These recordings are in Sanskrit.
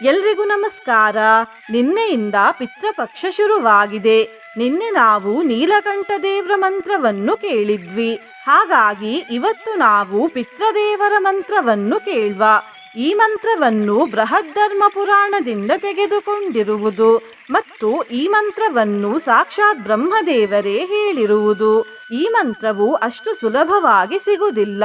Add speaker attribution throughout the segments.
Speaker 1: ಎಲ್ರಿಗೂ ನಮಸ್ಕಾರ. ನಿನ್ನೆಯಿಂದ ಪಿತೃಪಕ್ಷ ಶುರುವಾಗಿದೆ. ನಿನ್ನೆ ನಾವು ನೀಲಕಂಠ ದೇವರ ಮಂತ್ರವನ್ನು ಕೇಳಿದ್ವಿ. ಹಾಗಾಗಿ ಇವತ್ತು ನಾವು ಪಿತೃದೇವರ ಮಂತ್ರವನ್ನು ಕೇಳುವ. ಈ ಮಂತ್ರವನ್ನು ಬೃಹದ್ಧರ್ಮ ಪುರಾಣದಿಂದ ತೆಗೆದುಕೊಂಡಿರುವುದು ಮತ್ತು ಈ ಮಂತ್ರವನ್ನು ಸಾಕ್ಷಾತ್ ಬ್ರಹ್ಮದೇವರೇ ಹೇಳಿರುವುದು. ಈ ಮಂತ್ರವು ಅಷ್ಟು ಸುಲಭವಾಗಿ ಸಿಗುವುದಿಲ್ಲ.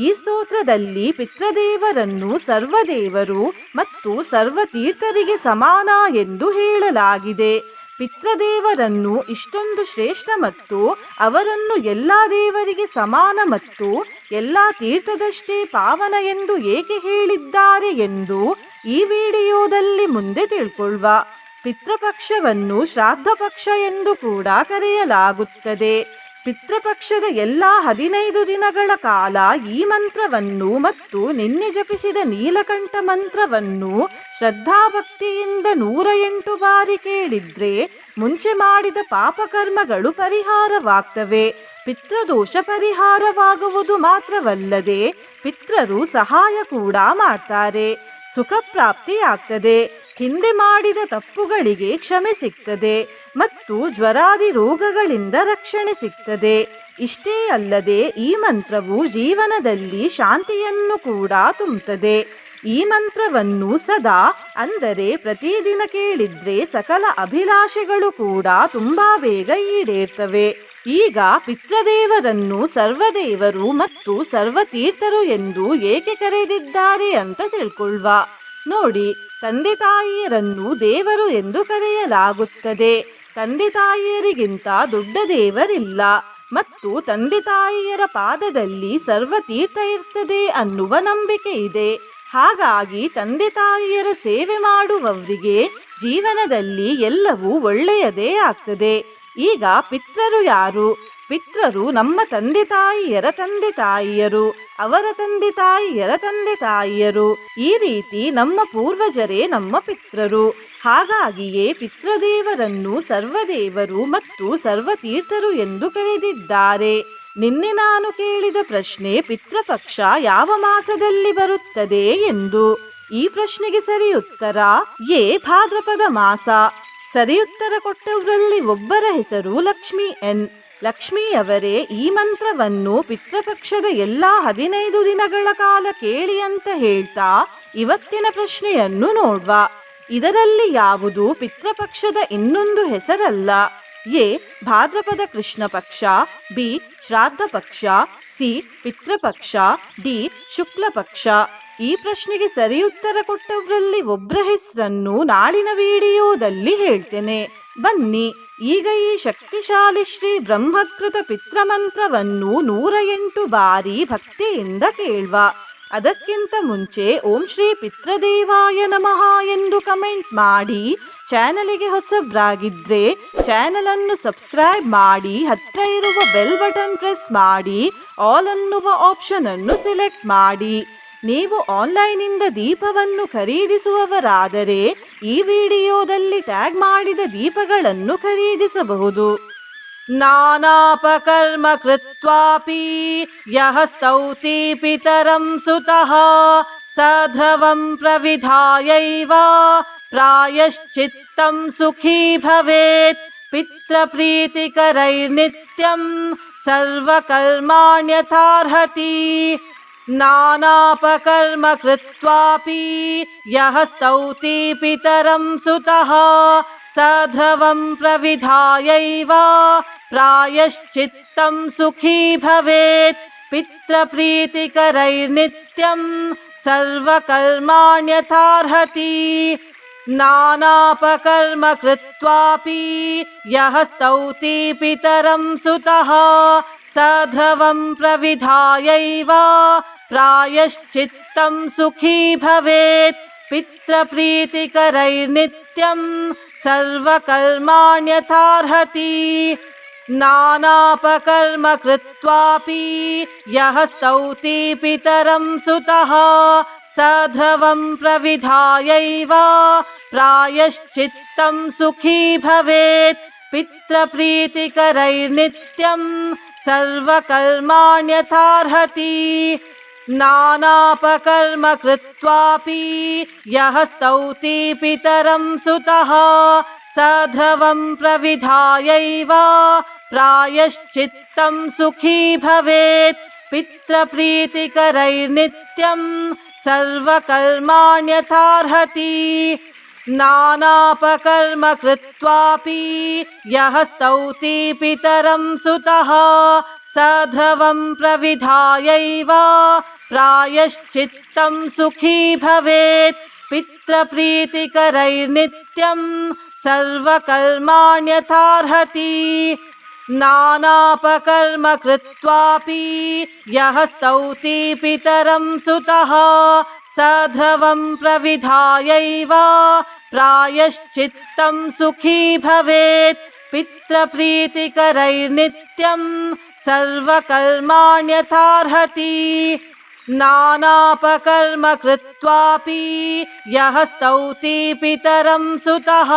Speaker 1: ಈ ಸ್ತೋತ್ರದಲ್ಲಿ ಪಿತೃದೇವರನ್ನು ಸರ್ವದೇವರು ಮತ್ತು ಸರ್ವತೀರ್ಥರಿಗೆ ಸಮಾನ ಎಂದು ಹೇಳಲಾಗಿದೆ. ಪಿತೃದೇವರನ್ನು ಇಷ್ಟೊಂದು ಶ್ರೇಷ್ಠ ಮತ್ತು ಅವರನ್ನು ಎಲ್ಲ ದೇವರಿಗೆ ಸಮಾನ ಮತ್ತು ಎಲ್ಲ ತೀರ್ಥದಷ್ಟೇ ಪಾವನ ಎಂದು ಏಕೆ ಹೇಳಿದ್ದಾರೆ ಎಂದು ಈ ವಿಡಿಯೋದಲ್ಲಿ ಮುಂದೆ ತಿಳ್ಕೊಳ್ಳುವ. ಪಿತೃಪಕ್ಷವನ್ನು ಶ್ರಾದ್ದ ಪಕ್ಷ ಎಂದು ಕೂಡ ಕರೆಯಲಾಗುತ್ತದೆ. ಪಿತೃಪಕ್ಷದ ಎಲ್ಲ 15 ದಿನಗಳ ಕಾಲ ಈ ಮಂತ್ರವನ್ನು ಮತ್ತು ನಿನ್ನೆ ಜಪಿಸಿದ ನೀಲಕಂಠ ಮಂತ್ರವನ್ನು ಶ್ರದ್ಧಾಭಕ್ತಿಯಿಂದ 108 ಬಾರಿ ಕೇಳಿದ್ರೆ ಮುಂಚೆ ಮಾಡಿದ ಪಾಪಕರ್ಮಗಳು ಪರಿಹಾರವಾಗ್ತವೆ. ಪಿತೃದೋಷ ಪರಿಹಾರವಾಗುವುದು ಮಾತ್ರವಲ್ಲದೆ ಪಿತೃರು ಸಹಾಯ ಕೂಡ ಮಾಡ್ತಾರೆ. ಸುಖ ಪ್ರಾಪ್ತಿಯಾಗ್ತದೆ. ಹಿಂದೆ ಮಾಡಿದ ತಪ್ಪುಗಳಿಗೆ ಕ್ಷಮೆ ಸಿಗ್ತದೆ ಮತ್ತು ಜ್ವರಾದಿ ರೋಗಗಳಿಂದ ರಕ್ಷಣೆ ಸಿಗ್ತದೆ. ಇಷ್ಟೇ ಅಲ್ಲದೆ ಈ ಮಂತ್ರವು ಜೀವನದಲ್ಲಿ ಶಾಂತಿಯನ್ನು ಕೂಡ ತುಂಬುತ್ತದೆ. ಈ ಮಂತ್ರವನ್ನು ಸದಾ ಅಂದರೆ ಪ್ರತಿದಿನ ಕೇಳಿದ್ರೆ ಸಕಲ ಅಭಿಲಾಷೆಗಳು ಕೂಡ ತುಂಬಾ ಬೇಗ ಈಡೇರ್ತವೆ. ಈಗ ಪಿತೃದೇವರನ್ನು ಸರ್ವದೇವರು ಮತ್ತು ಸರ್ವತೀರ್ಥರು ಎಂದು ಏಕೆ ಕರೆದಿದ್ದಾರೆ ಅಂತ ತಿಳ್ಕೊಳ್ಳುವ. ನೋಡಿ, ತಂದೆ ತಾಯಿಯರನ್ನು ದೇವರು ಎಂದು ಕರೆಯಲಾಗುತ್ತದೆ. ತಂದೆ ತಾಯಿಯರಿಗಿಂತ ದೊಡ್ಡ ದೇವರಿಲ್ಲ ಮತ್ತು ತಂದೆ ತಾಯಿಯರ ಪಾದದಲ್ಲಿ ಸರ್ವತೀರ್ಥ ಇರ್ತದೆ ಅನ್ನುವ ನಂಬಿಕೆ ಇದೆ. ಹಾಗಾಗಿ ತಂದೆ ತಾಯಿಯರ ಸೇವೆ ಮಾಡುವವರಿಗೆ ಜೀವನದಲ್ಲಿ ಎಲ್ಲವೂ ಒಳ್ಳೆಯದೇ ಆಗ್ತದೆ. ಈಗ ಪಿತೃರು ಯಾರು? ಪಿತೃರು ನಮ್ಮ ತಂದೆ ತಾಯಿಯರ ತಂದೆ ತಾಯಿಯರು, ಅವರ ತಂದೆ ತಾಯಿಯರ ತಂದೆ ತಾಯಿಯರು. ಈ ರೀತಿ ನಮ್ಮ ಪೂರ್ವಜರೇ ನಮ್ಮ ಪಿತೃರು. ಹಾಗಾಗಿಯೇ ಪಿತೃದೇವರನ್ನು ಸರ್ವದೇವರು ಮತ್ತು ಸರ್ವತೀರ್ಥರು ಎಂದು ಕರೆದಿದ್ದಾರೆ. ನಿನ್ನೆ ನಾನು ಕೇಳಿದ ಪ್ರಶ್ನೆ ಪಿತೃಪಕ್ಷ ಯಾವ ಮಾಸದಲ್ಲಿ ಬರುತ್ತದೆ ಎಂದು. ಈ ಪ್ರಶ್ನೆಗೆ ಸರಿ ಉತ್ತರ ಎ ಭಾದ್ರಪದ ಮಾಸ. ಸರಿ ಉತ್ತರ ಕೊಟ್ಟವರಲ್ಲಿ ಒಬ್ಬರ ಹೆಸರು ಲಕ್ಷ್ಮಿ ಎನ್. ಲಕ್ಷ್ಮಿಯವರೇ ಈ ಮಂತ್ರವನ್ನು ಪಿತೃಪಕ್ಷದ ಎಲ್ಲ 15 ದಿನಗಳ ಕಾಲ ಕೇಳಿ ಅಂತ ಹೇಳ್ತಾ ಇವತ್ತಿನ ಪ್ರಶ್ನೆಯನ್ನು ನೋಡುವ. ಇದರಲ್ಲಿ ಯಾವುದು ಪಿತೃಪಕ್ಷದ ಇನ್ನೊಂದು ಹೆಸರಲ್ಲ. ಎ ಭಾದ್ರಪದ ಕೃಷ್ಣ ಪಕ್ಷ, ಬಿ ಶ್ರಾದ್ದ ಪಕ್ಷ, ಸಿ ಪಿತೃಪಕ್ಷ, ಡಿ ಶುಕ್ಲ ಪಕ್ಷ. ಈ ಪ್ರಶ್ನೆಗೆ ಸರಿ ಉತ್ತರ ಕೊಟ್ಟವರಲ್ಲಿ ಒಬ್ಬರ ಹೆಸರನ್ನು ನಾಳಿನ ವಿಡಿಯೋದಲ್ಲಿ ಹೇಳ್ತೇನೆ. ಬನ್ನಿ ಈಗ ಈ ಶಕ್ತಿಶಾಲಿ ಶ್ರೀ ಬ್ರಹ್ಮಕೃತ ಪಿತೃಮಂತ್ರವನ್ನು 108 ಬಾರಿ ಭಕ್ತಿಯಿಂದ ಕೇಳುವ. ಅದಕ್ಕಿಂತ ಮುಂಚೆ ಓಂ ಶ್ರೀ ಪಿತೃದೇವಾಯ ನಮಃ ಎಂದು ಕಮೆಂಟ್ ಮಾಡಿ. ಚಾನಲಿಗೆ ಹೊಸಬ್ರಾಗಿದ್ರೆ ಚಾನಲನ್ನು ಸಬ್ಸ್ಕ್ರೈಬ್ ಮಾಡಿ, ಹತ್ತಿರ ಇರುವ ಬೆಲ್ ಬಟನ್ ಪ್ರೆಸ್ ಮಾಡಿ, ಆಲ್ ಅನ್ನುವ ಆಪ್ಷನ್ ಅನ್ನು ಸೆಲೆಕ್ಟ್ ಮಾಡಿ. ನೀವು ಆನ್ಲೈನಿಂದ ದೀಪವನ್ನು ಖರೀದಿಸುವವರಾದರೆ ಈ ವಿಡಿಯೋದಲ್ಲಿ ಟ್ಯಾಗ್ ಮಾಡಿದ ದೀಪಗಳನ್ನು ಖರೀದಿಸಬಹುದು. ನಾನಾಪಕರ್ಮ ಕೃತ್ವಾಪಿ ಯಃ ಸ್ತೌತಿ ಪಿತರಂ ಸುತಃ ಸಧ್ರವಂ ಪ್ರವಿಧಾಯೈವ ಪ್ರಾಯಶ್ಚಿತ್ತಂ ಸುಖೀ ಭವೇತ್ ಪಿತೃಪ್ರೀತಿಕರೈರ್ನಿತ್ಯಂ ಸರ್ವಕರ್ಮಾಣ್ಯಥಾರ್ಹತಿ. ನಾನಾಪಕರ್ಮ ಕೃತ್ವಾಪಿ ಯಃ ಸ್ತೌತಿ ಪಿತರಂ ಸುತಃ ಸಧ್ರವಂ ಪ್ರವಿಧಾಯೈವ ಪ್ರಾಯಶ್ಚಿತ್ತಂ ಸುಖೀ ಭವೇತ್ ಪಿತೃಪ್ರೀತಿಕರೈರ್ನಿತ್ಯಂ ಸರ್ವಕರ್ಮಾಣ್ಯಥಾರ್ಹತಿ. ನಾನಾಪಕರ್ಮ ಕೃತ್ವಾಪಿ ಯಃ ಸ್ತೌತಿ ಪಿತರಂ ಸುತಃ ಸಧ್ರವಂ ಪ್ರವಿಧಾಯೈವ ಪ್ರಾಯಶ್ಚಿತ್ತಂ ಸುಖೀ ಭವೇತ್ ಪಿತೃಪ್ರೀತಿಕರೈರ್ನಿತ್ಯಂ ಸರ್ವಕರ್ಮಾಣ್ಯಥಾರ್ಹತಿ. ನಾನಾಪಕರ್ಮ ಕೃತ್ವಾಪಿ ಯಃ ಸ್ತೌತಿ ಪಿತರಂ ಸುತಃ ಸಧ್ರವಂ ಪ್ರವಿಧಾಯೈವ ಪ್ರಾಯಶ್ಚಿತ್ತಂ ಸುಖೀ ಭವೇತ್ ಪಿತೃಪ್ರೀತಿಕರೈರ್ನಿತ್ಯಂ ಸರ್ವಕರ್ಮಾಣ್ಯಥಾರ್ಹತಿ. नानापकर्म कृत्वापि यः स्तौति पितरं सुतः स ध्रुवं प्रविधायैव प्रायश्चित्तं सुखी भवेत्। पितृप्रीतिकरैर्नित्यं सर्वकर्माण्यथार्हति। नानापकर्म कृत्वापि यः स्तौति पितरं सुतः स ध्रुवं प्रविधायैव प्रायश्चित्तं सुखी भवेत्। पितृप्रीतिकरैर्नित्यं सर्वकर्माण्यथार्हति। नानापकर्म कृत्वापि यः स्तौति पितरं सुतः स ध्रुवं प्रविधायैव प्रायश्चित्तं सुखी भवेत्। पितृप्रीतिकरैर्नित्यं सर्वकर्माण्यथार्हति। नानापकर्म कृत्वापि यः स्तौति पितरं सुतः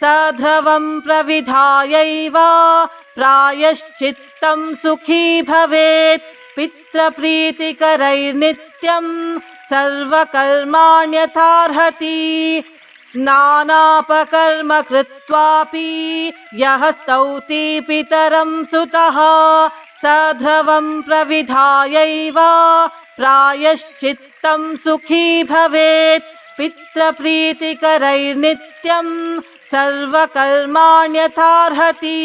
Speaker 1: स ध्रुवं प्रविधायैव प्रायश्चित्तं सुखी भवेत्। पितृप्रीतिकरैर्नित्यं सर्वकर्माण्यथार्हति। नानापकर्म कृत्वापि यः स्तौति पितरं सुतः स ध्रुवं प्रविधायैव प्रायश्चित्तं सुखी भवेत्। पितृप्रीतिकरैर्नित्यं सर्वकर्माण्यथार्हति।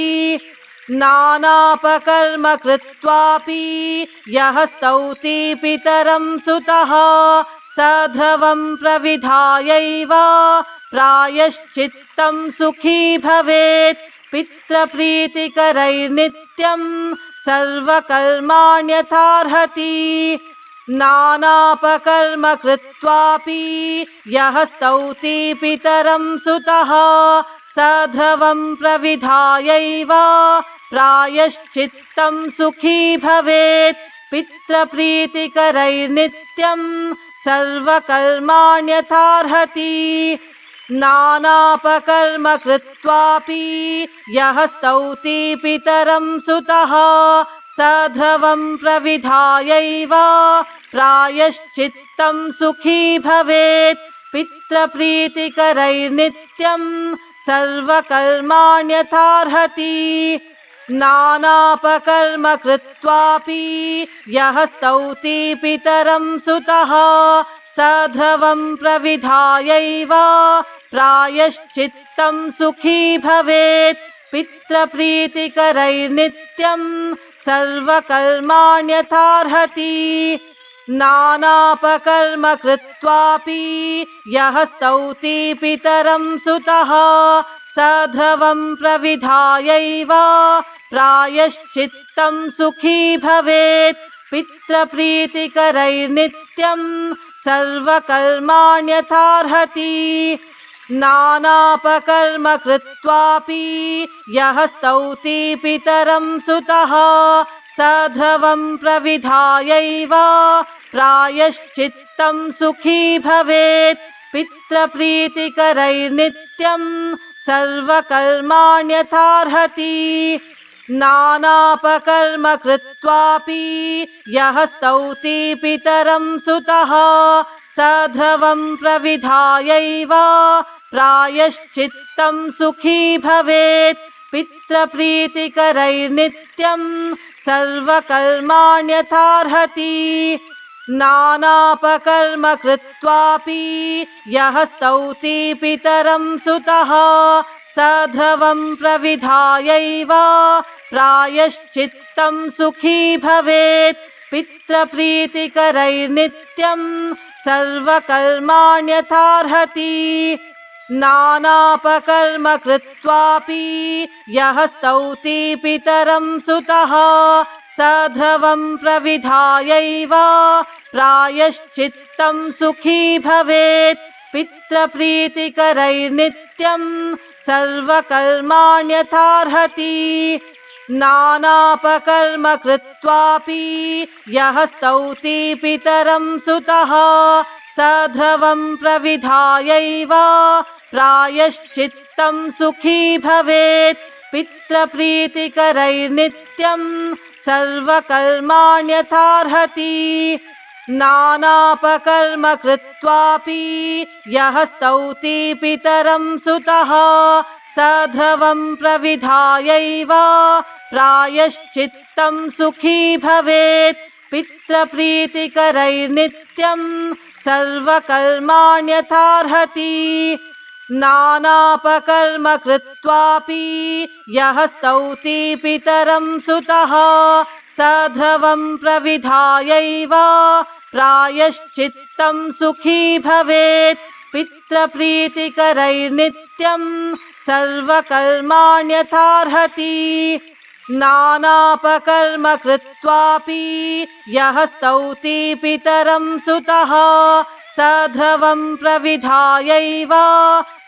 Speaker 1: नानापकर्म कृत्वापि यः स्तौति पितरं सुतः स ध्रुवं प्रविधायैव प्रायश्चित्तं सुखी भवेत्। पितृप्रीतिकरैर्नित्यं सर्वकर्माण्यथार्हति। नानापकर्म कृत्वापि यः स्तौति पितरं सुतः स ध्रुवं प्रविधायैव प्रायश्चित्तं सुखी भवेत्। पितृप्रीतिकरैर्नित्यं सर्वकर्माण्यथार्हति। नानापकर्म कृत्वापि यः स्तौति पितरं सुतः स ध्रुवं प्रविधायैव प्रायश्चित्तं सुखी भवेत्। पितृप्रीतिकरैर्नित्यं सर्वकर्माण्यथार्हति। नानापकर्म कृत्वापि यः स्तौति पितरं सुतः स ध्रुवं प्रविधायैव प्रायश्चित्तं सुखी भवेत्। पितृप्रीतिकरैर्नित्यं सर्वकर्माण्यथार्हति। नानापकर्म कृत्वापि यः स्तौति पितरं सुतः स ध्रुवं प्रविधायैव प्रायश्चित्तं सुखी भवेत्। पितृप्रीतिकरैर्नित्यं सर्वकर्माण्यथार्हति। नानापकर्म कृत्वापि यः स्तौति पितरं सुतः स ध्रुवं प्रविधायैव प्रायश्चित्तं सुखी भवेत्। पितृप्रीतिकरैर्नित्यं सर्वकर्माण्यथार्हति। नानापकर्म कृत्वापि यः स्तौति पितरं सुतः स ध्रुवं प्रविधायैव प्रायश्चित्तं सुखी भवेत्। पितृप्रीतिकरैर्नित्यं सर्वकर्माण्यथार्हति। नानापकर्म कृत्वापि यः स्तौति पितरं सुतः स ध्रुवं प्रविधायैव प्रायश्चित्तं सुखी भवेत्। पितृप्रीतिकरैर्नित्यं सर्वकर्माण्यथार्हति। नानापकर्म कृत्वापि यः स्तौति पितरं सुतः स ध्रुवं प्रविधायैव प्रायश्चित्तं सुखी भवेत्। पितृप्रीतिकरैर्नित्यं सर्वकर्माण्यथार्हति। नानापकर्म कृत्वापि यः स्तौति पितरं सुतः स ध्रुवं प्रविधायैव प्रायश्चित्तं सुखी भवेत्। पितृप्रीतिकरैर्नित्यं सर्वकर्माण्यथार्हति। नानापकर्म कृत्वापि यः स्तौति पितरं सुतः स ध्रुवं प्रविधायैव प्रायश्चित्तं सुखी भवेत् पितृप्रीतिकरैर्नित्यं सर्वकर्माण्यथार्हति नानापकर्म कृत्वापि यः स्तौति पितरं सुतः स ध्रुवं प्रविधायैव प्रायश्चित्तं सुखी भवेत् पितृप्रीतिकरैर्नित्यं सर्वकर्माण्यथार्हति नानापकर्म कृत्वापि यः स्तौति पितरं सुतः स ध्रुवं प्रविधायैव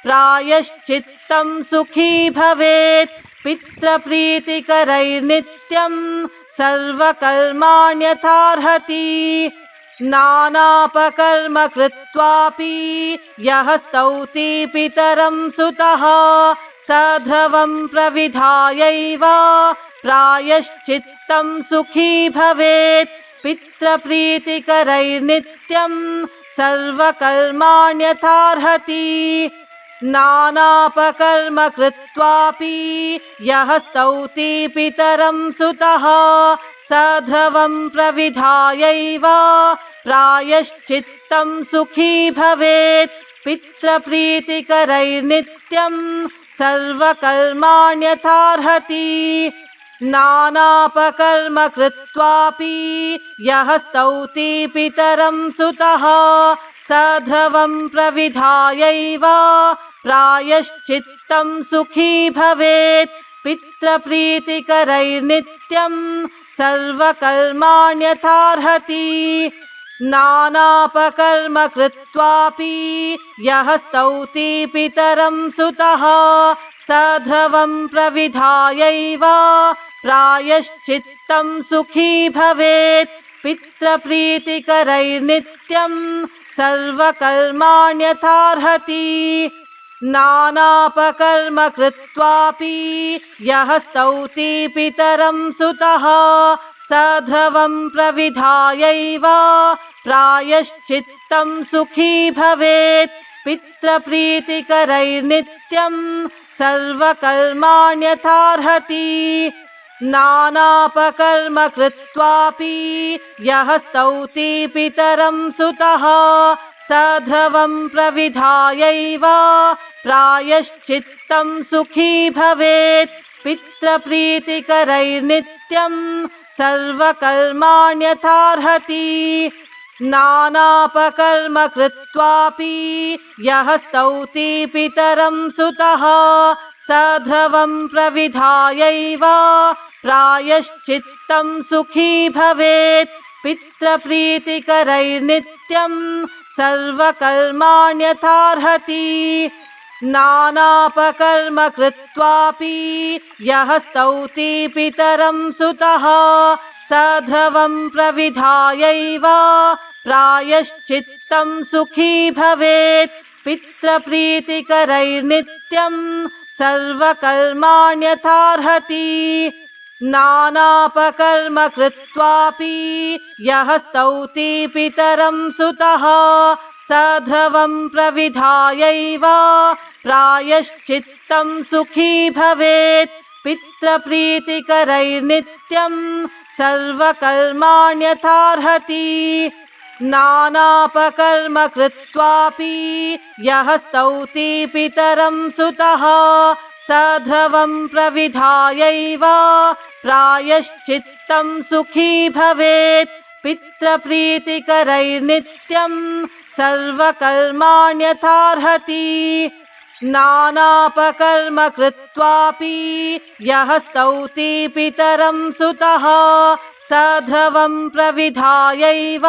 Speaker 1: प्रायश्चित्तं सुखी भवेत् पितृप्रीतिकरैर्नित्यं सर्वकर्माण्यथार्हति नानापकर्म कृत्वापि यः स्तौति पितरं सुतः स ध्रुवं प्रविधायैव प्रायश्चित्तं सुखी भवेत् पितृप्रीतिकरैर्नित्यं सर्वकर्माण्यथार्हति नानापकर्म कृत्वापि यः स्तौति पितरं सुतः स ध्रुवं प्रविधायैव प्रायश्चित्तं सुखी भवेत् पितृप्रीतिकरैर्नित्यं सर्वकर्माण्यथार्हति नानापकर्म कृत्वापि यः स्तौति पितरं सुतः स ध्रुवं प्रविधायैव प्रायश्चित्तं सुखी भवेत् पितृप्रीतिकरैर्नित्यं सर्वकर्माण्यथार्हति नानापकर्म कृत्वापि यः स्तौति पितरं सुतः स ध्रुवं प्रविधायैव प्रायश्चित्तं सुखी भवेत् पितृप्रीतिकरैर्नित्यं सर्वकर्माण्यथार्हति नानापकर्म कृत्वापि यः स्तौति पितरं सुतः स ध्रुवं प्रविधायैव प्रायश्चित्तं सुखी भवेत् पितृप्रीतिकरैर्नित्यं सर्वकर्माण्यथार्हति नानापकर्म कृत्वापि यः स्तौति पितरं सुतः स ध्रुवं प्रविधायैव प्रायश्चित्तं सुखी भवेत् पितृप्रीतिकरैर्नित्यं सर्वकर्माण्यथार्हति नानापकर्म कृत्वापि यः स्तौति पितरं सुतः स ध्रुवं प्रविधायैव प्रायश्चित्तं सुखी भवेत् पितृप्रीतिकरैर्नित्यं सर्वकर्माण्यथार्हति नानापकर्म कृत्वापि यः स्तौति पितरं सुतः स ध्रुवं प्रविधायैव प्रायश्चित्तं सुखी भवेत् पितृप्रीतिकरैर्नित्यं सर्वकर्माण्यथार्हति नानापकर्म कृत्वापि यः स्तौति पितरं सुतः स ध्रुवं प्रविधायैव प्रायश्चित्तं सुखी भवेत् पितृप्रीतिकरैर्नित्यं सर्वकर्माण्यथार्हति नानापकर्म कृत्वापि यः स्तौति पितरं सुतः स ध्रुवं प्रविधायैव प्रायश्चित्तं सुखी भवेत् पितृप्रीतिकरैर्नित्यं सर्वकर्माण्यथार्हति नानापकर्म कृत्वापि यः स्तौति पितरं सुतः स ध्रुवं प्रविधायैव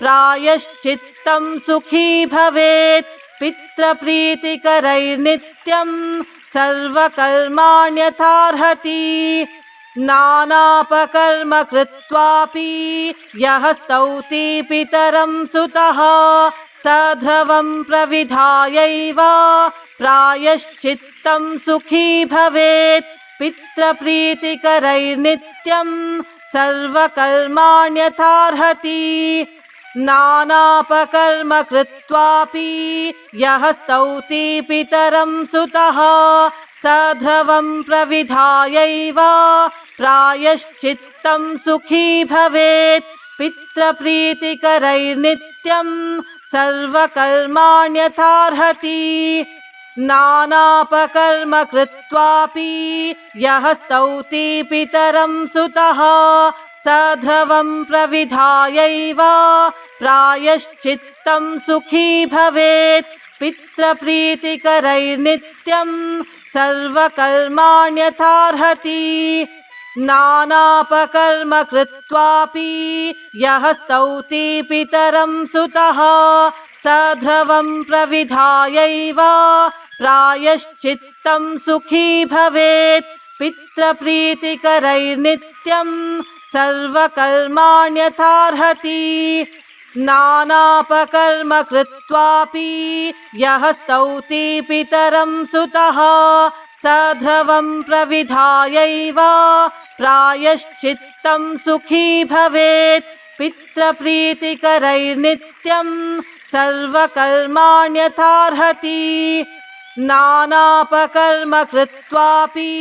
Speaker 1: प्रायश्चित्तं सुखी भवेत् पितृप्रीतिकरैर्नित्यं सर्वकर्माण्यथार्हति नानापकर्म कृत्वापि यः स्तौति पितरं सुतः स ध्रुवं प्रविधायैव प्रायश्चित्तं सुखी भवेत् पितृप्रीतिकरैर्नित्यं सर्वकर्माण्यथार्हति नानापकर्म कृत्वापि यः स्तौति पितरं सुतः स ध्रुवं प्रविधायैव प्रायश्चित्तं सुखी भवेत् पितृप्रीतिकरैर्नित्यं सर्वकर्माण्यथार्हति नानापकर्म कृत्वापि यः स्तौति पितरं सुतः स ध्रुवं प्रविधायैव प्रायश्चित्तं सुखी भवेत् पितृप्रीतिकरैर्नित्यं सर्वकर्माण्यथार्हति नानापकर्म कृत्वापि यः स्तौति पितरं सुतः स ध्रुवं प्रविधायैव प्रायश्चित्तं सुखी भवेत् पितृप्रीतिकरैर्नित्यं सर्वकर्माण्यथार्हति नानापकर्म कृत्वापि यः स्तौति पितरं सुतः स ध्रुवं प्रविधायैव प्रायश्चित्तं सुखी भवेत् पितृप्रीतिकरैर्नित्यं सर्वकर्माण्यथार्हति नानापकर्म कृत्वापि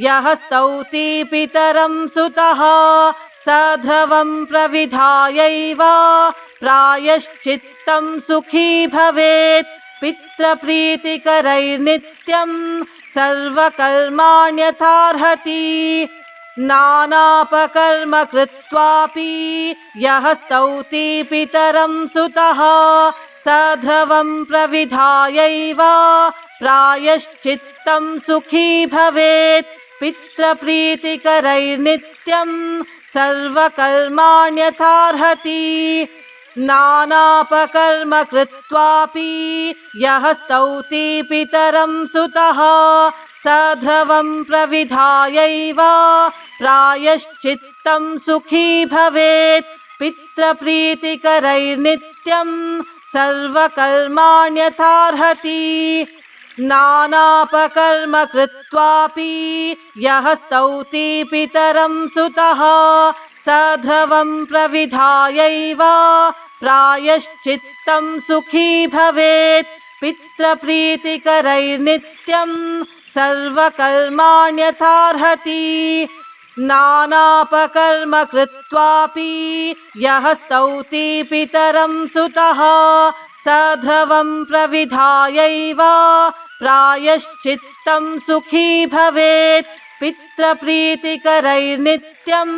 Speaker 1: यः स्तौति पितरं सुतः स ध्रुवं प्रविधायैव प्रायश्चित्तं सुखी भवेत् पितृप्रीतिकरैर्नित्यं सर्वकर्माण्यथार्हति नानापकर्म कृत्वापि यः स्तौति पितरं सुतः स ध्रुवं प्रविधायैव प्रायश्चित्तं सुखी भवेत् पितृप्रीतिकरैर्नित्यं सर्वकर्माण्यथार्हति नानापकर्म कृत्वापि यः स्तौति पितरं सुतः स ध्रुवं प्रविधायैव प्रायश्चित्तं सुखी भवेत् पितृप्रीतिकरैर्नित्यं सर्वकर्माण्यथार्हति नानापकर्म कृत्वापि यः स्तौति पितरं सुतः स ध्रुवं प्रविधायैव प्रायश्चित्तं सुखी भवेत् पितृप्रीतिकरैर्नित्यं सर्वकर्माण्यथार्हति नानापकर्म कृत्वापि यः स्तौति पितरं सुतः स ध्रुवं प्रविधायैव प्रायश्चित्तं सुखी भवेत् पितृप्रीतिकरैर्नित्यं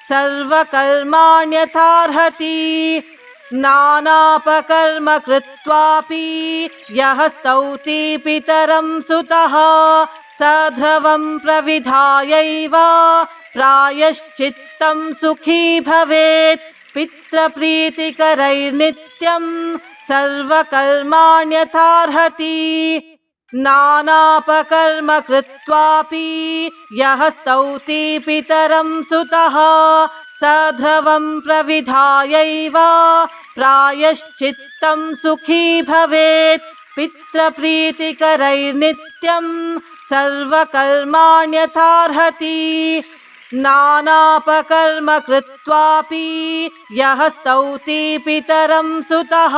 Speaker 1: सर्वकर्माण्यथार्हति नानापकर्म कृत्वापि यः स्तौति पितरं सुतः स ध्रुवं प्रविधायैव प्रायश्चित्तं सुखी भवेत् पितृप्रीतिकरैर्नित्यं सर्वकर्माण्यथार्हति नानापकर्म कृत्वापि यः स्तौति पितरं सुतः स ध्रुवं प्रविधायैव प्रायश्चित्तं सुखी भवेत् पितृप्रीतिकरैर्नित्यं सर्वकर्माण्यथार्हति नानापकर्म कृत्वापि यः स्तौति पितरं सुतः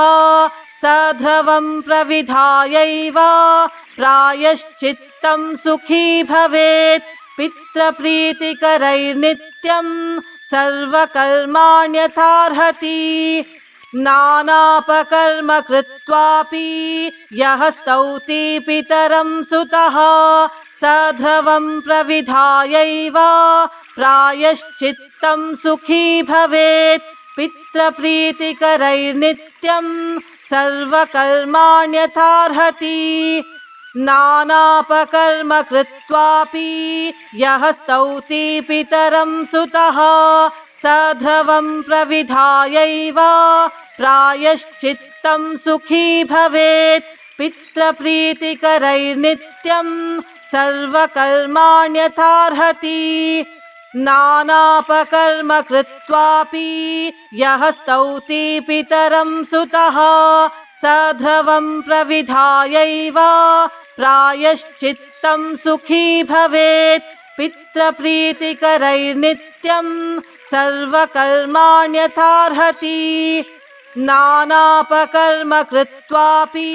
Speaker 1: स ध्रुवं प्रविधायैव प्रायश्चित्तं सुखी भवेत् पितृप्रीतिकरैर्नित्यं सर्वकर्माण्यथार्हति नानापकर्म कृत्वापि यः स्तौति पितरं सुतः स ध्रुवं प्रविधायैव प्रायश्चित्तं सुखी भवेत् पितृप्रीतिकरैर्नित्यं सर्वकर्माण्यथार्हति नानापकर्म कृत्वापि यः स्तौति पितरं सुतः स ध्रुवं प्रविधायैव प्रायश्चित्तं सुखी भवेत् पितृप्रीतिकरैर्नित्यं सर्वकर्माण्यथार्हति नानापकर्म कृत्वापि यः स्तौति पितरं सुतः स ध्रुवं प्रविधायैव प्रायश्चित्तं सुखी भवेत् पितृप्रीतिकरैर्नित्यं सर्वकर्माण्यथार्हति नानापकर्म कृत्वापि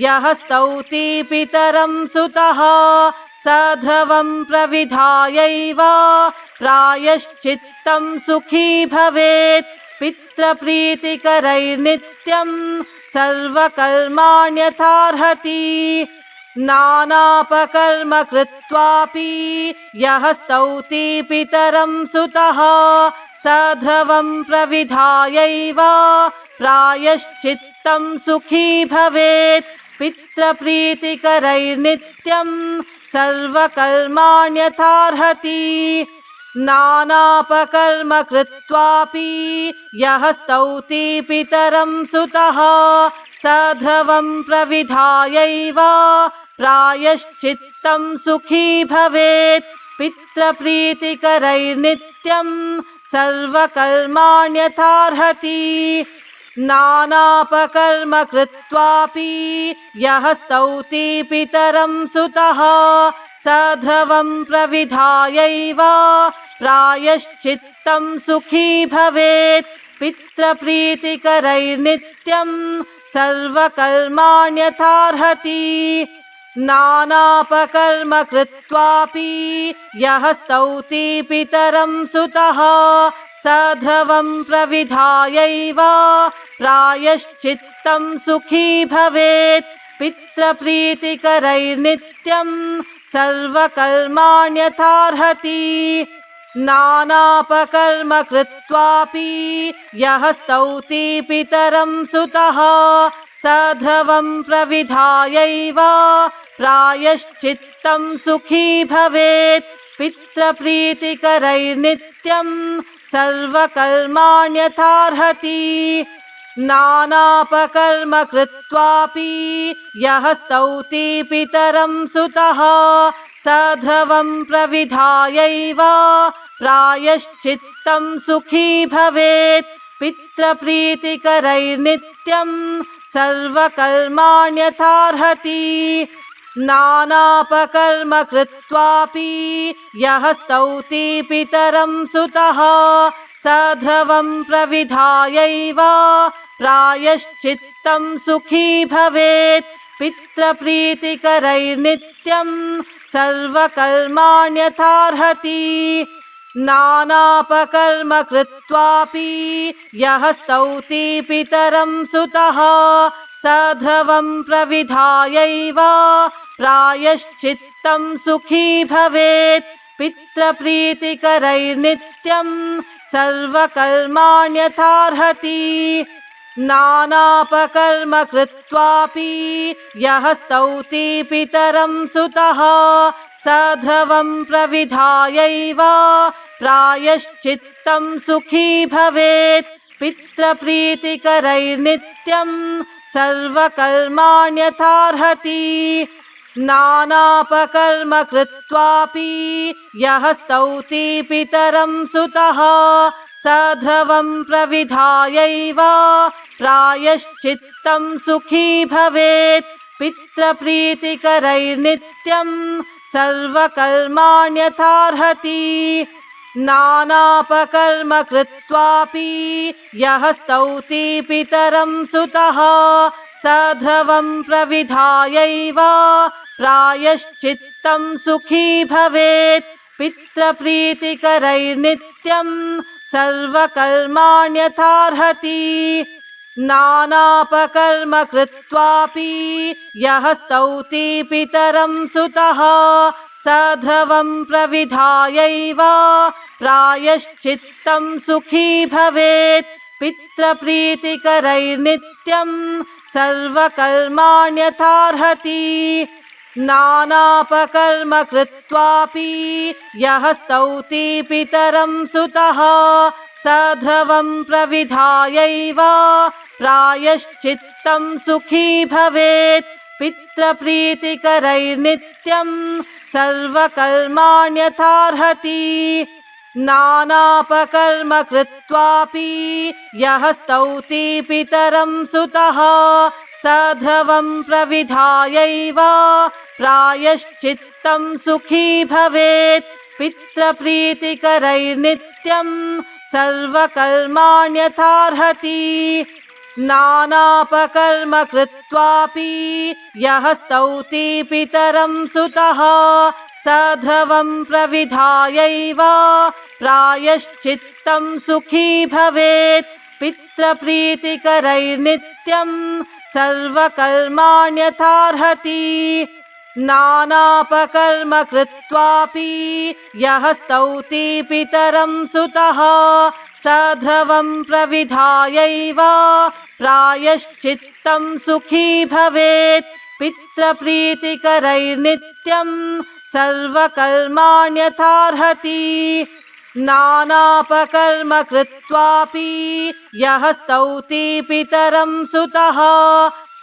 Speaker 1: यः स्तौति पितरं सुतः स ध्रुवं प्रविधायैव प्रायश्चित्तं सुखी भवेत् पितृप्रीतिकरैर्नित्यं सर्वकर्माण्यथार्हति नानापकर्म कृत्वापि यः स्तौति पितरं सुतः स ध्रुवं प्रविधायैव प्रायश्चित्तं सुखी भवेत् पितृप्रीतिकरैर्नित्यं सर्वकर्माण्यथार्हति नानापकर्म कृत्वापि यः स्तौति पितरं सुतः स ध्रुवं प्रविधायैव प्रायश्चित्तं सुखी भवेत् पितृप्रीतिकरैर्नित्यं सर्वकर्माण्यथार्हति नानापकर्म कृत्वापि यः स्तौति पितरं सुतः स ध्रुवं प्रविधायैव प्रायश्चित्तं सुखी भवेत् पितृप्रीतिकरैर्नित्यं सर्वकर्माण्यथार्हति नानापकर्म कृत्वापि यः स्तौति पितरं सुतः स ध्रुवं प्रविधायैव प्रायश्चित्तं सुखी भवेत् पितृप्रीतिकरैर्नित्यं सर्वकर्माण्यथार्हति नानापकर्म कृत्वापि यः स्तौति पितरं सुतः स ध्रुवं प्रविधायैव प्रायश्चित्तं सुखी भवेत् पितृप्रीतिकरैर्नित्यं सर्वकर्माण्यथार्हति नानापकर्म कृत्वापि यः स्तौति पितरं सुतः स ध्रुवं प्रविधायैव प्रायश्चित्तं सुखी भवेत् पितृप्रीतिकरैर्नित्यं सर्वकर्माण्यथार्हति नानापकर्म कृत्वापि यः स्तौति पितरं सुतः स ध्रुवं प्रविधायैव प्रायश्चित्तं सुखी भवेत् पितृप्रीतिकरैर्नित्यं सर्वकर्माण्यथार्हति नानापकर्म कृत्वापि यः स्तौति पितरं सुतः स ध्रुवं प्रविधायैव प्रायश्चित्तं सुखी भवेत् पितृप्रीतिकरैर्नित्यं सर्वकर्माण्यथार्हति नानापकर्म कृत्वापि यः स्तौति पितरं सुतः स ध्रुवं प्रविधायैव प्रायश्चित्तं सुखी भवेत् पितृप्रीतिकरैर्नित्यं सर्वकर्माण्यथार्हति नानापकर्म कृत्वापि यः स्तौति पितरं सुतः स ध्रुवं प्रविधायैव प्रायश्चित्तं सुखी भवेत् पितृप्रीतिकरैर्नित्यं सर्वकर्माण्यथार्हति नानापकर्म कृत्वापि यः स्तौति पितरं सुतः स ध्रुवं प्रविधायैव प्रायश्चित्तं सुखी भवेत् पितृप्रीतिकरैर्नित्यं सर्वकर्माण्यथार्हति नानापकर्म कृत्वापि यः स्तौति पितरं सुतः स ध्रुवं प्रविधायैव प्रायश्चित्तं सुखी भवेत् पितृप्रीतिकरैर्नित्यं सर्वकर्माण्यथार्हति नानापकर्म कृत्वापि यः स्तौति पितरं सुतः स ध्रुवं प्रविधायैव प्रायश्चित्तं सुखी भवेत् पितृप्रीतिकरैर्नित्यं सर्वकर्माण्यथार्हति नानापकर्म कृत्वापि यः स्तौति पितरं सुतः स ध्रुवं प्रविधायैव प्रायश्चित्तं सुखी भवेत् पितृप्रीतिकरैर्नित्यं सर्वकर्माण्यथार्हति नानापकर्म कृत्वापि यः स्तौति पितरं सुतः स ध्रुवं प्रविधायैव प्रायश्चित्तं सुखी भवेत् पितृप्रीतिकरैर्नित्यं सर्वकर्माण्यथार्हति नानापकर्म कृत्वापि यः स्तौति पितरं सुतः स ध्रुवं प्रविधायैव प्रायश्चित्तं सुखी भवेत् पितृप्रीतिकरैर्नित्यं सर्वकर्माण्यथार्हति नानापकर्म कृत्वापि यः स्तौति पितरं सुतः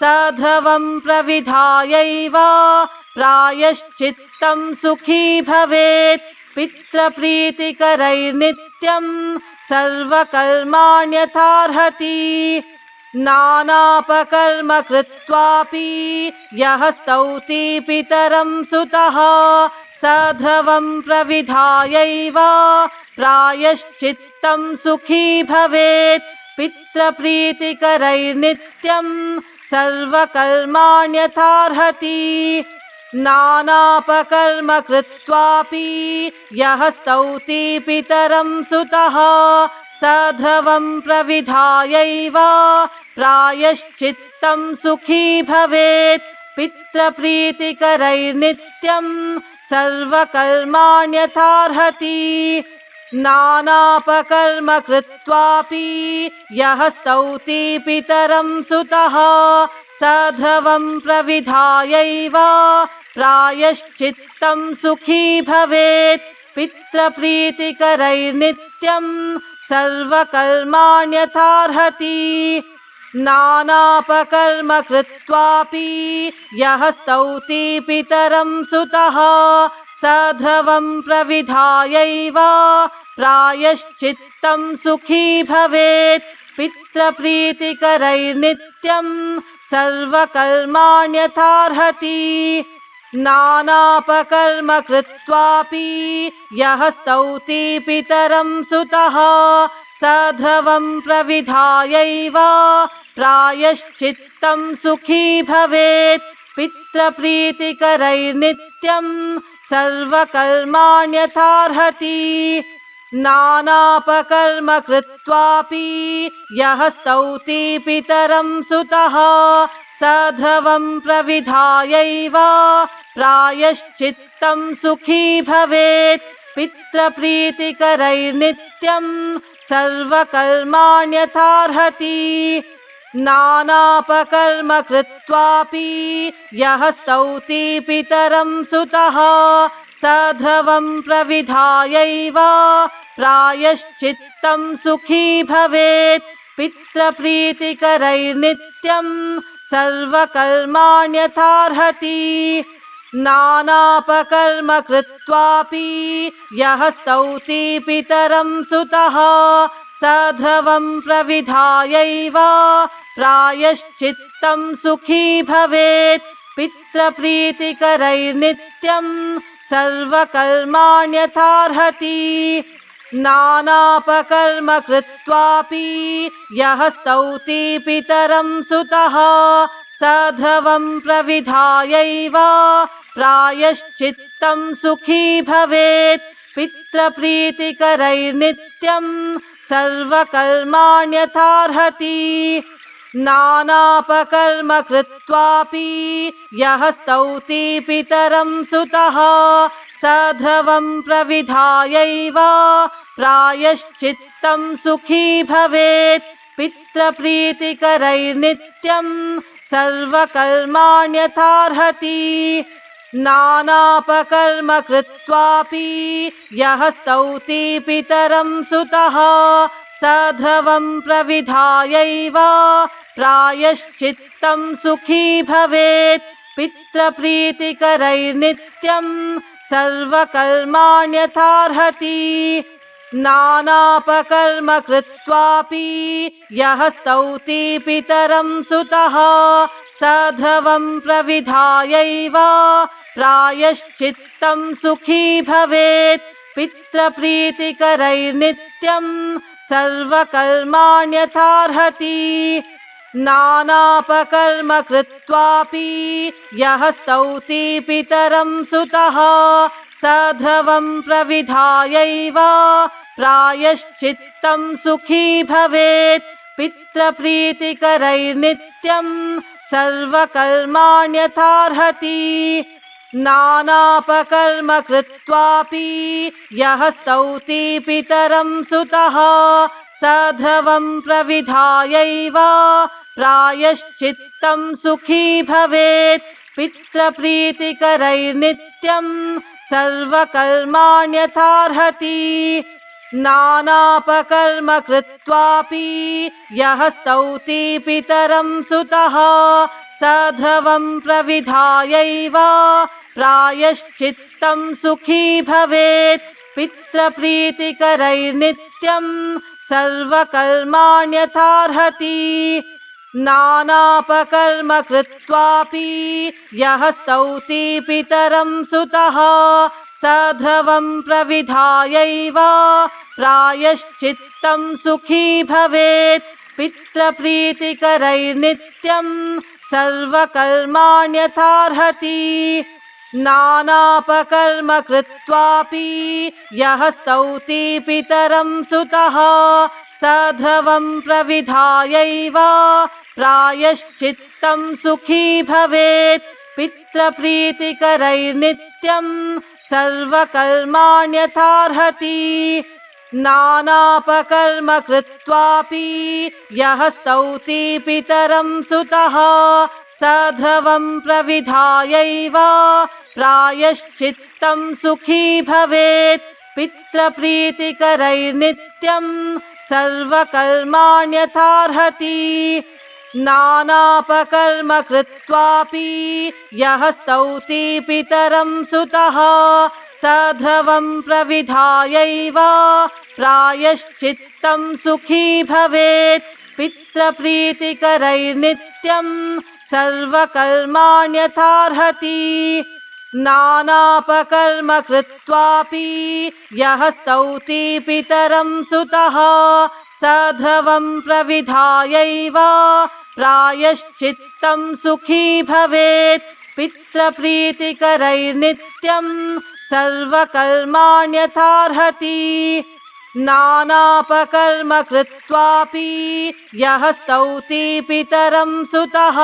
Speaker 1: स ध्रुवं प्रविधायैव प्रायश्चित्तं सुखी भवेत् पितृप्रीतिकरैर्नित्यं सर्वकर्माण्यथार्हति नानापकर्म कृत्वापि यः स्तौति पितरं सुतः स ध्रुवं प्रविधायैव प्रायश्चित्तं सुखी भवेत् पितृप्रीतिकरैर्नित्यं सर्वकर्माण्यथार्हति नानापकर्म कृत्वापि यः स्तौति पितरं सुतः स ध्रुवं प्रविधायैव प्रायश्चित्तं सुखी भवेत् पितृप्रीतिकरैर्नित्यं सर्वकर्माण्यथार्हति नानापकर्म कृत्वापि यः स्तौति पितरं सुतः स ध्रुवं प्रविधायैव प्रायश्चित्तं सुखी भवेत् पितृप्रीतिकरैर्नित्यं सर्वकर्माण्यथार्हति नानापकर्म कृत्वापि यः स्तौति पितरं सुतः स ध्रुवं प्रविधायैव प्रायश्चित्तं सुखी भवेत् पितृप्रीतिकरैर्नित्यं सर्वकर्माण्यथार्हति नानापकर्म कृत्वापि यः स्तौति पितरं सुतः स ध्रुवं प्रविधायैव प्रायश्चित्तं सुखी भवेत् पितृप्रीतिकरैर्नित्यं सर्वकर्माण्यथार्हति नानापकर्म कृत्वापि यः स्तौति पितरं सुतः स ध्रुवं प्रविधायैव प्रायश्चित्तं सुखी भवेत् पितृप्रीतिकरैर्नित्यं सर्वकर्माण्यथार्हति नानापकर्म कृत्वापि यः स्तौति पितरं सुतः स ध्रुवं प्रविधायैव प्रायश्चित्तं सुखी भवेत् पितृप्रीतिकरैर्नित्यं सर्वकर्माण्यथार्हति नानापकर्म कृत्वापि यः स्तौति पितरं सुतः स ध्रुवं प्रविधायैव प्रायश्चित्तं सुखी भवेत् पितृप्रीतिकरैर्नित्यं सर्वकर्माण्यथार्हति नानापकर्म कृत्वापि यः स्तौति पितरं सुतः स ध्रुवं प्रविधायैव प्रायश्चित्तं सुखी भवेत् पितृप्रीतिकरैर्नित्यं सर्वकर्माण्यथार्हति नानापकर्म कृत्वापि यः स्तौति पितरं सुतः स ध्रुवं प्रविधायैव प्रायश्चित्तं सुखी भवेत् पितृप्रीतिकरैर्नित्यं सर्वकर्माण्यथार्हति नानापकर्म कृत्वापि यः स्तौति पितरं सुतः स ध्रुवं प्रविधायैव प्रायश्चित्तं सुखी भवेत् पितृप्रीतिकरैर्नित्यं सर्वकर्माण्यथार्हति नानापकर्म कृत्वापि यः स्तौति पितरं सुतः स ध्रुवं प्रविधायैव प्रायश्चित्तं सुखी भवेत् पितृप्रीतिकरैर्नित्यं सर्वकर्माण्यथार्हति नानापकर्म कृत्वापि यः स्तौति पितरं सुतः स ध्रुवं प्रविधायैव प्रायश्चित्तं सुखी भवेत्। पितृप्रीतिकरैर्नित्यं सर्वकर्माण्यथार्हति। नानापकर्म कृत्वापि यः स्तौति पितरं सुतः स ध्रुवं प्रविधायैव प्रायश्चित्तं सुखी भवेत्। पितृप्रीतिकरैर्नित्यं सर्वकर्माण्यथार्हति। नानापकर्म कृत्वापि यः स्तौति पितरं सुतः स ध्रुवं प्रविधायैव प्रायश्चित्तं सुखी भवेत्। पितृप्रीतिकरैर्नित्यं सर्वकर्माण्यथार्हति। नानापकर्म कृत्वापि यः स्तौति पितरं सुतः स ध्रुवं प्रविधायैव प्रायश्चित्तं सुखी भवेत्। पितृप्रीतिकरैर्नित्यं सर्वकर्माण्यथार्हति। नानापकर्म कृत्वापि यः स्तौति पितरं सुतः स ध्रुवं प्रविधायैव प्रायश्चित्तं सुखी भवेत्। पितृप्रीतिकरैर्नित्यं सर्वकर्माण्यथार्हति। नानापकर्म कृत्वापि यः स्तौति पितरं सुतः स ध्रुवं प्रविधायैव प्रायश्चित्तं सुखी भवेत्। पितृप्रीतिकरैर्नित्यं सर्वकर्माण्यथार्हति। नानापकर्म कृत्वापि यः स्तौति पितरं सुतः स ध्रुवं प्रविधायैव प्रायश्चित्तं सुखी भवेत्। पितृप्रीतिकरैर्नित्यं सर्वकर्माण्यथार्हति। नानापकर्म कृत्वापि यः स्तौति पितरं सुतः स ध्रुवं प्रविधायैव प्रायश्चित्तं सुखी भवेत्। पितृप्रीतिकरैर्नित्यं सर्वकर्माण्यथार्हति। नानापकर्म कृत्वापि यः स्तौति पितरं सुतः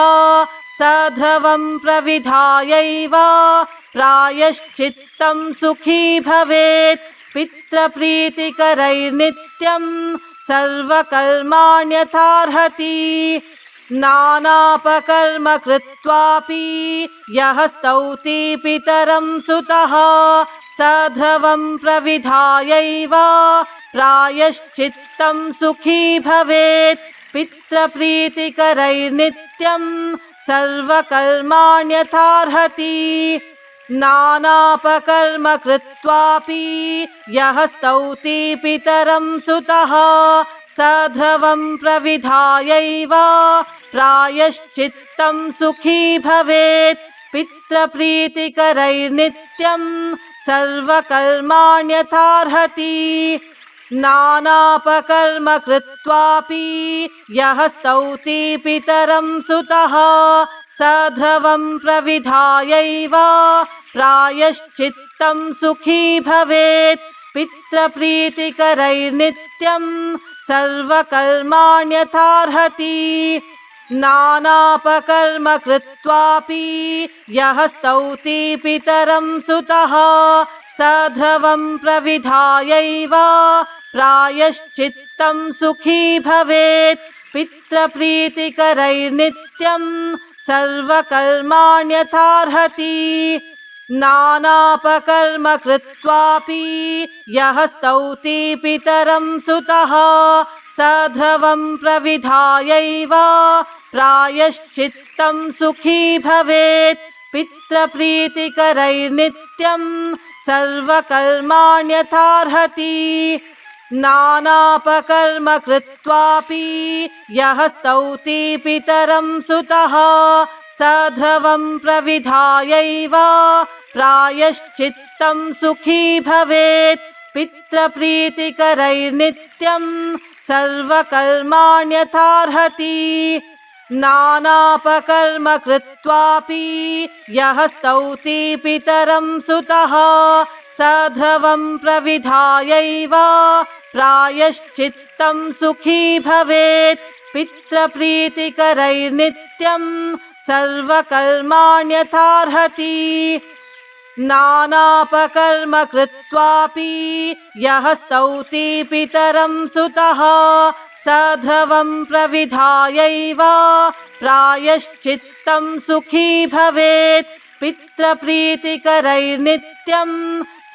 Speaker 1: स ध्रुवं प्रविधायैव प्रायश्चित्तं सुखी भवेत्। पितृप्रीतिकरैर्नित्यं सर्वकर्माण्यथार्हति। नानापकर्म कृत्वापि यः स्तौति पितरं सुतः स ध्रुवं प्रविधायैव प्रायश्चित्तं सुखी भवेत्। पितृप्रीतिकरैर्नित्यं सर्वकर्माण्यथार्हति। नानापकर्म कृत्वापि यः स्तौति पितरं सुतः स ध्रुवं प्रविधायैव प्रायश्चित्तं सुखी भवेत्। पितृप्रीतिकरैर्नित्यं सर्वकर्माण्यथार्हति। नानापकर्म कृत्वापि यः स्तौति पितरं सुतः स ध्रुवं प्रविधायैव प्रायश्चित्तं सुखी भवेत्। पितृप्रीतिकरैर्नित्यं सर्वकर्माण्यथार्हति। नानापकर्म कृत्वापि यः स्तौति पितरं सुतः स ध्रुवं प्रविधायैव प्रायश्चित्तं सुखी भवेत्। पितृप्रीतिकरैर्नित्यं सर्वकर्माण्यथार्हति। नानापकर्म कृत्वापि यः स्तौति पितरं सुतः स ध्रुवं प्रविधायैव प्रायश्चित्तं सुखी भवेत्। पितृप्रीतिकरैर्नित्यं सर्वकर्माण्यथार्हति। नानापकर्म कृत्वापि यः स्तौति पितरं सुतः स ध्रुवं प्रविधायैव प्रायश्चित्तं सुखी भवेत्। पितृप्रीतिकरैर्नित्यं सर्वकर्माण्यथार्हति। नानापकर्म कृत्वापि यः स्तौति पितरं सुतः स ध्रुवं प्रविधायैव प्रायश्चित्तं सुखी भवेत्। पितृप्रीतिकरैर्नित्यं सर्वकर्माण्यथार्हति। नानापकर्म कृत्वापि यः स्तौति पितरं सुतः स ध्रुवं प्रविधायैव प्रायश्चित्तं सुखी भवेत्। पितृप्रीतिकरैर्नित्यं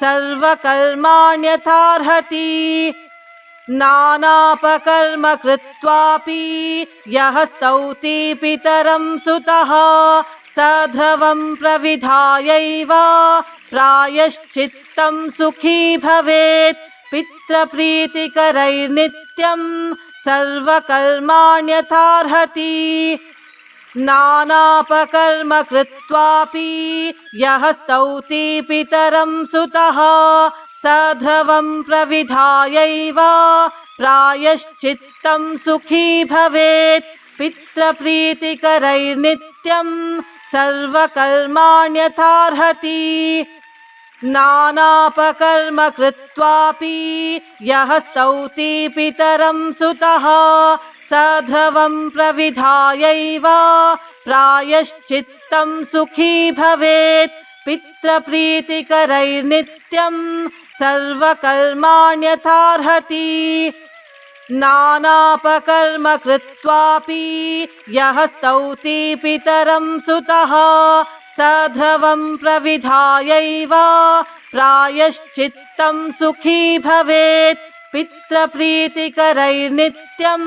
Speaker 1: सर्वकर्माण्यथार्हति। नानापकर्म कृत्वापि यः स्तौति पितरं सुतः स ध्रुवं प्रविधायैव प्रायश्चित्तं सुखी भवेत्। पितृप्रीतिकरैर्नित्यं सर्वकर्माण्यथार्हति। नानापकर्म कृत्वापि यः स्तौति पितरं सुतः स ध्रुवं प्रविधायैव प्रायश्चित्तं सुखी भवेत्। पितृप्रीतिकरैर्नित्यं सर्वकर्माण्यथार्हति। नानापकर्म कृत्वापि यः स्तौति पितरं सुतः स ध्रुवं प्रविधायैव प्रायश्चित्तं सुखी भवेत्। पितृप्रीतिकरैर्नित्यं सर्वकर्माण्यथार्हति। नानापकर्म कृत्वापि यः स्तौति पितरं सुतः स ध्रुवं प्रविधायैव प्रायश्चित्तं सुखी भवेत्। पितृप्रीतिकरैर्नित्यं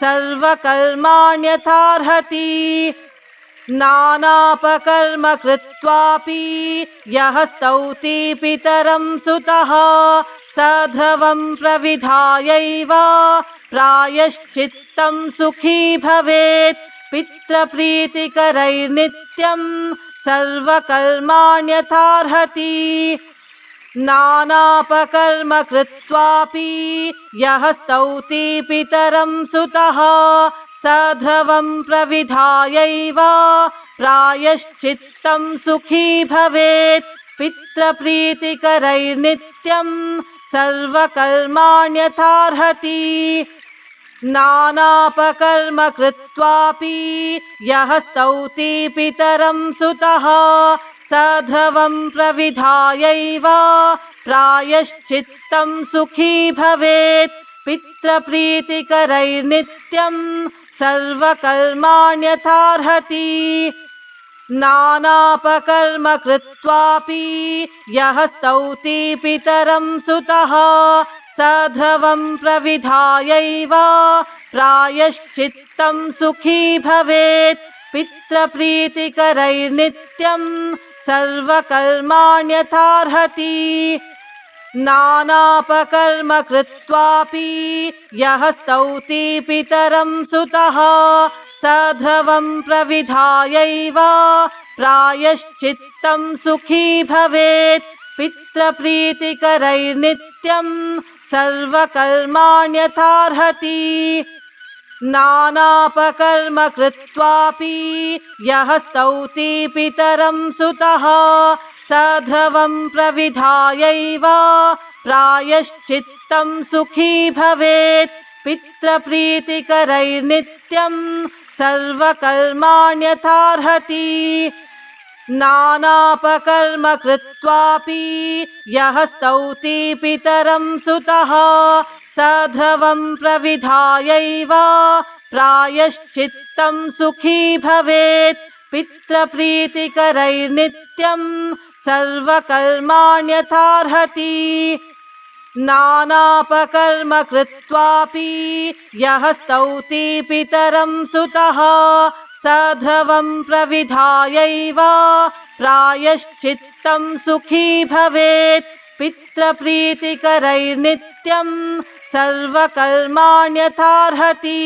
Speaker 1: सर्वकर्माण्यथार्हति। नानापकर्म कृत्वापि यः स्तौति पितरं सुतः स ध्रुवं प्रविधायैव प्रायश्चित्तं सुखी भवेत्। पितृप्रीतिकरैर्नित्यं सर्वकर्माण्यथार्हति। नानापकर्म कृत्वापि यः स्तौति पितरं सुतः स ध्रुवं प्रविधायैव प्रायश्चित्तं सुखी भवेत्। पितृप्रीतिकरैर्नित्यं सर्वकर्माण्यथार्हति। नानापकर्म कृत्वापि यः स्तौति पितरं सुतः स ध्रुवं प्रविधायैव प्रायश्चित्तं सुखी भवेत्। पितृप्रीतिकरैर्नित्यं सर्वकर्माण्यथार्हति। नानापकर्म कृत्वापि यः स्तौति पितरं सुतः स ध्रुवं प्रविधायैव प्रायश्चित्तं सुखी भवेत्। पितृप्रीतिकरैर्नित्यं सर्वकर्माण्यथार्हति। नानापकर्म कृत्वापि यः स्तौति पितरं सुतः स ध्रुवं प्रविधायैव प्रायश्चित्तं सुखी भवेत्। पितृप्रीतिकरैर्नित्यं सर्वकर्माण्यथार्हति। नानापकर्म कृत्वापि यः स्तौति पितरं सुतः स ध्रुवं प्रविधायैव प्रायश्चित्तं सुखी भवेत्। पितृप्रीतिकरैर्नित्यं सर्वकर्माण्यथार्हति। नानापकर्म कृत्वापि यः स्तौति पितरं सुतः स ध्रुवं प्रविधायैव प्रायश्चित्तं सुखी भवेत्। पितृप्रीतिकरैर्नित्यं सर्वकर्माण्यथार्हति। नानापकर्म कृत्वापि यः स्तौति पितरं सुतः स ध्रुवं प्रविधायैव प्रायश्चित्तं सुखी भवेत्। पितृप्रीतिकरैर्नित्यं सर्वकर्माण्यथार्हति।